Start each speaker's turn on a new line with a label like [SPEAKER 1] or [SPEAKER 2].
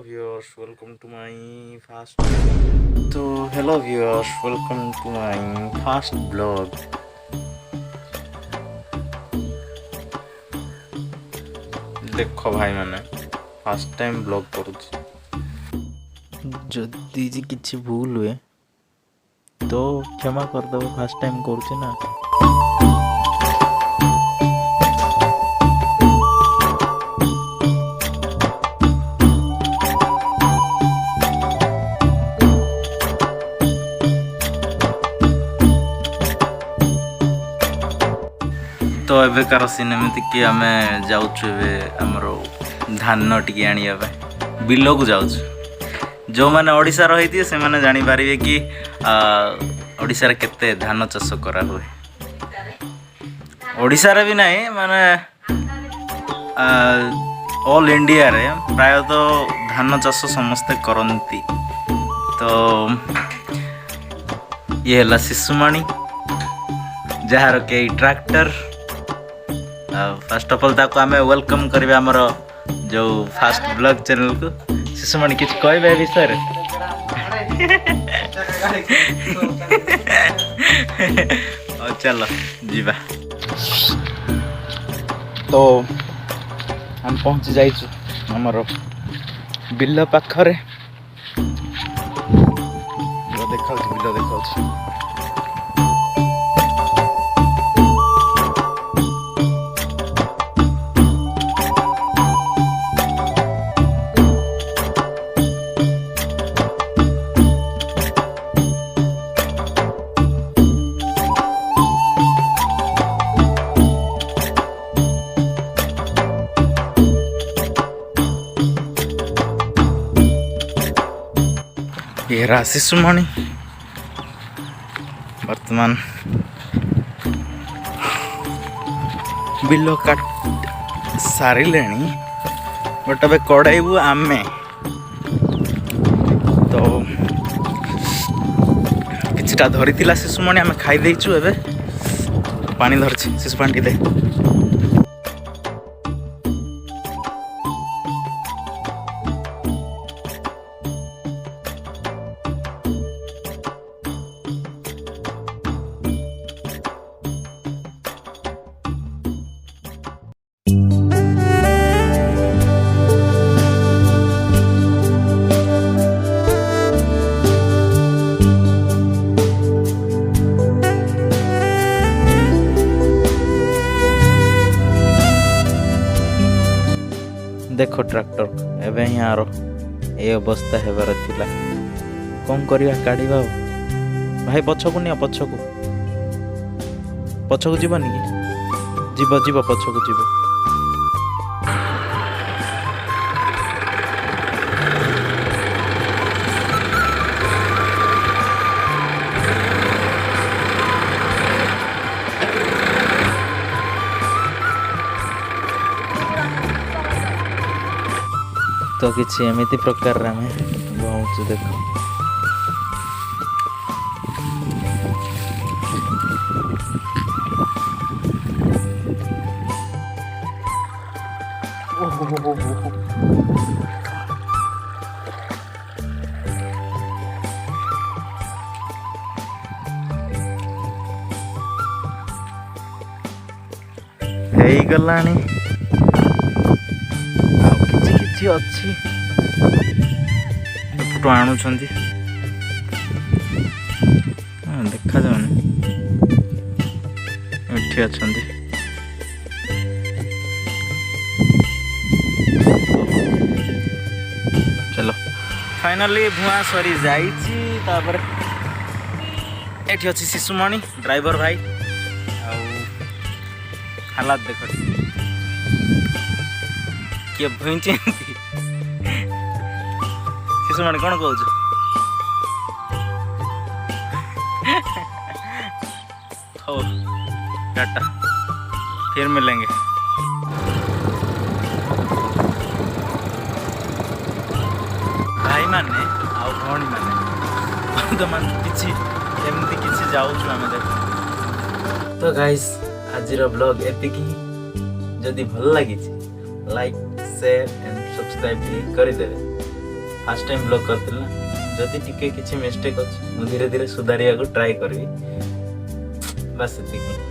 [SPEAKER 1] viewers, welcome to my first. तो hello viewers, welcome to my first vlog. देखो भाई मैंने फर्स्ट टाइम ब्लॉग करुଛି ଯଦି କିଛି ଭୁଲ ହୁଏ ତ କ୍ଷମା କରିଦେବ। ଫାର୍ଷ୍ଟ ଟାଇମ୍ କରୁଛି ନା। तो एवेकार सीन एमती कि आम जाऊँ आमर धान टी आने बिल को जाऊँ। जो मैंने ओडिशा रही से मैंने जानीपर कि ओडिशा केते धान चाष करा हुए। ओडिशा रे भी नहीं माने ऑल इंडिया रे प्रायतः धान चाष समस्ते करती। तो ये है शिशुमणि जार के ट्रैक्टर। फर्स्ट ऑफ ऑल ताको आमे वेलकम करबे हमर जो फास्ट ब्लॉग चैनल को। शिशुमणि किछ कहबे विषय रे? और चलो जीवा। तो हम पहुंच जाइछु हमर बिल पाखरे। बिल देखाउछु। ये रहा शिशुमणि वर्तमान बिल काट सारे बट अब कड़ाइबू आमे। तो किछटा धरी शिशुमणि आमे खाई देइछु। एबे पानी धरछि शिशु पानी दे। देखो ट्रैक्टर एवं यहाँ ये अवस्था हेबार थिला। कौन करिया काढ़ीबा भाई। पछकू निया पछकू जीवनी कि जीव पछकू जीव। तो किसी एमती प्रकार आम बहुत देख। हेई गलानी अच्छी फोटो आणुछंती देखा जाउनी एठी अछंती। चलो फाइनली भुआ सरी जाइछि। तापर एठी अछि शिशुमणि ड्राइवर भाई। हालात देखो किए भुईची। शिशुमणि कौन कहूँ? हो टाटा, फिर मिलेंगे। भाई माने आउ भौणी माने तो मान किछि एमती किछि जाउछु आमे देख। तो गाइस आजिर ब्लॉग एतिकी। जदि भल लागिछि लाइक शेयर एंड सब्सक्राइब कर देवे। फास्ट टाइम ब्लॉग करथिल ना जदि टिके किछि मिस्टेक अछि मु धीरे धीरे सुधारिया को ट्राई करबी बस एतिकी।